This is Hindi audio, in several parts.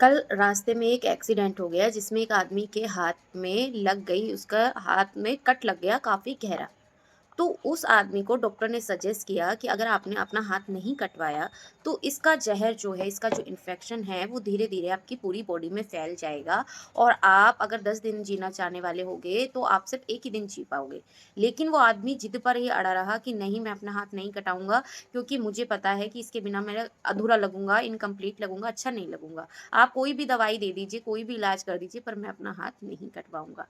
कल रास्ते में एक एक्सीडेंट हो गया जिसमें एक आदमी के हाथ में लग गई, उसका हाथ में कट लग गया काफ़ी गहरा। तो उस आदमी को डॉक्टर ने सजेस्ट किया कि अगर आपने अपना हाथ नहीं कटवाया तो इसका ज़हर जो है, इसका जो इन्फेक्शन है वो धीरे-धीरे आपकी पूरी बॉडी में फैल जाएगा और आप अगर 10 दिन जीना चाहने वाले होगे तो आप सिर्फ़ 1 ही दिन जी पाओगे। लेकिन वो आदमी ज़िद पर ही अड़ा रहा कि नहीं, मैं अपना हाथ नहीं कटाऊँगा क्योंकि मुझे पता है कि इसके बिना मैं अधूरा लगूँगा, इनकम्प्लीट लगूँगा, अच्छा नहीं लगूँगा। आप कोई भी दवाई दे दीजिए, कोई भी इलाज कर दीजिए, पर मैं अपना हाथ नहीं कटवाऊँगा।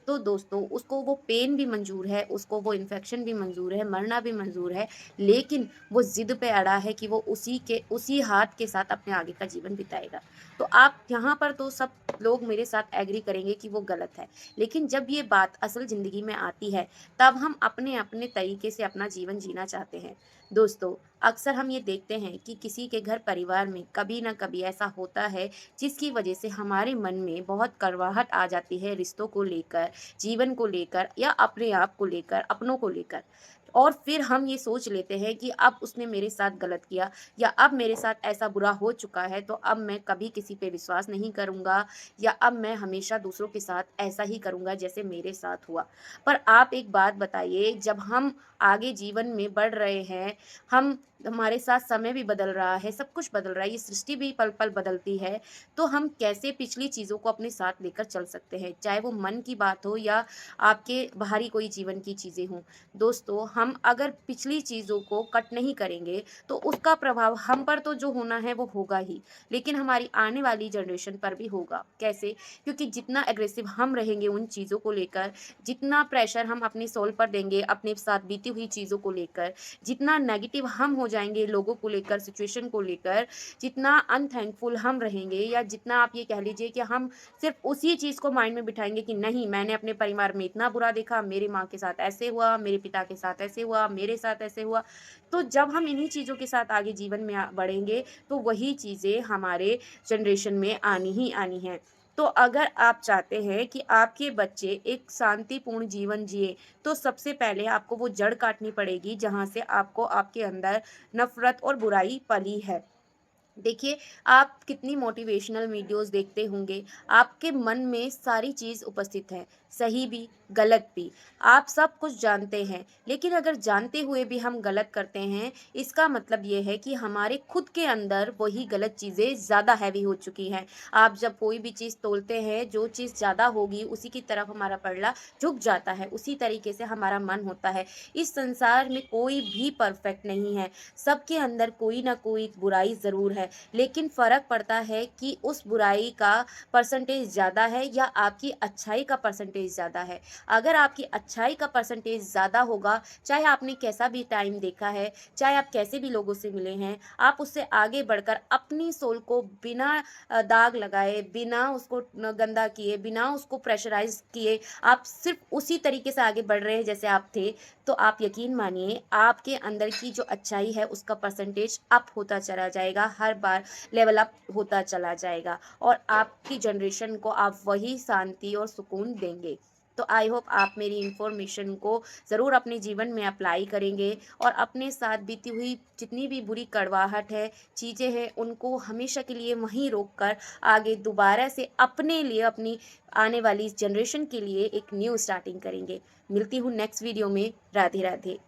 तो दोस्तों, उसको वो पेन भी मंज़ूर है, उसको वो इन्फेक्शन भी मंज़ूर है, मरना भी मंज़ूर है, लेकिन वो ज़िद पे अड़ा है कि वो उसी हाथ के साथ अपने आगे का जीवन बिताएगा। तो आप यहाँ पर तो सब लोग मेरे साथ एग्री करेंगे कि वो गलत है। लेकिन जब ये बात असल ज़िंदगी में आती है, तब हम अपने-अपने तरीके से अपना जीवन जीना चाहते हैं। दोस्तों, अक्सर हम ये देखते हैं कि किसी के घर परिवार में कभी न कभी ऐसा होता है, जिसकी वजह से हमारे मन में बहुत कड़वाहट आ जाती है रिश्तों को लेकर, जीवन को लेकर या अपने आप को लेकर, अपनों को लेकर। और फिर हम ये सोच लेते हैं कि अब उसने मेरे साथ गलत किया या अब मेरे साथ ऐसा बुरा हो चुका है, तो अब मैं कभी किसी पे विश्वास नहीं करूँगा या अब मैं हमेशा दूसरों के साथ ऐसा ही करूँगा जैसे मेरे साथ हुआ। पर आप एक बात बताइए, जब हम आगे जीवन में बढ़ रहे हैं, हम हमारे साथ समय भी बदल रहा है, सब कुछ बदल रहा है, ये सृष्टि भी पल-पल बदलती है, तो हम कैसे पिछली चीज़ों को अपने साथ लेकर चल सकते हैं? चाहे वो मन की बात हो या आपके बाहरी कोई जीवन की चीज़ें हों। दोस्तों, हम अगर पिछली चीज़ों को कट नहीं करेंगे, तो उसका प्रभाव हम पर तो जो होना है वो होगा ही, लेकिन हमारी आने वाली जनरेशन पर भी होगा। कैसे? क्योंकि जितना एग्रेसिव हम रहेंगे उन चीज़ों को लेकर, जितना प्रेशर हम अपनी सोल पर देंगे अपने साथ बीती हुई चीज़ों को लेकर, जितना नेगेटिव हम हो जाएँगे लोगों को लेकर, सिचुएशन को लेकर, जितना अनथैंकफुल हम रहेंगे या जितना आप ये कह लीजिए कि हम सिर्फ़ उसी चीज़ को माइंड में बिठाएँगे कि नहीं, मैंने अपने परिवार में इतना बुरा देखा, मेरी माँ के साथ ऐसे हुआ, मेरे पिता के साथ ऐसे हुआ, मेरे साथ ऐसे हुआ। तो जब हम इन्हीं चीज़ों के साथ आगे जीवन में बढ़ेंगे, तो वही चीज़ें हमारे जनरेशन में आनी ही आनी हैं। तो अगर आप चाहते हैं कि आपके बच्चे एक शांतिपूर्ण जीवन जिएँ, तो सबसे पहले आपको वो जड़ काटनी पड़ेगी जहाँ से आपको आपके अंदर नफ़रत और बुराई पली है। देखिए, आप कितनी मोटिवेशनल वीडियोज़ देखते होंगे, आपके मन में सारी चीज़ उपस्थित है, सही भी, गलत भी। आप सब कुछ जानते हैं, लेकिन अगर जानते हुए भी हम गलत करते हैं, इसका मतलब ये है कि हमारे खुद के अंदर वही गलत चीज़ें ज़्यादा हैवी हो चुकी हैं। आप जब कोई भी चीज़ तोलते हैं, जो चीज़ ज़्यादा होगी, उसी की तरफ हमारा पलड़ा झुक जाता है, उसी तरीके से हमारा मन होता है। इस संसार में कोई भी परफेक्ट नहीं है, सबके अंदर कोई ना कोई बुराई ज़रूर है। लेकिन फ़र्क पड़ता है कि उस बुराई का परसेंटेज ज़्यादा है या आपकी अच्छाई का परसेंटेज ज़्यादा है। अगर आपकी अच्छाई का परसेंटेज ज़्यादा होगा, चाहे आपने कैसा भी टाइम देखा है, चाहे आप कैसे भी लोगों से मिले हैं, आप उससे आगे बढ़कर अपनी सोल को बिना दाग लगाए, बिना उसको गंदा किए, बिना उसको प्रेशराइज़ किए, आप सिर्फ़ उसी तरीके से आगे बढ़ रहे हैं जैसे आप थे, तो आप यकीन मानिए आपके अंदर की जो अच्छाई है उसका परसेंटेज अप होता चला जाएगा, हर बार लेवल अप होता चला जाएगा और आपकी जनरेशन को आप वही शांति और सुकून देंगे। तो आई होप आप मेरी इन्फॉर्मेशन को ज़रूर अपने जीवन में अप्लाई करेंगे और अपने साथ बीती हुई जितनी भी बुरी कड़वाहट है, चीज़ें हैं, उनको हमेशा के लिए वहीं रोक कर आगे दोबारा से अपने लिए, अपनी आने वाली जनरेशन के लिए एक न्यू स्टार्टिंग करेंगे। मिलती हूँ नेक्स्ट वीडियो में। राधे राधे।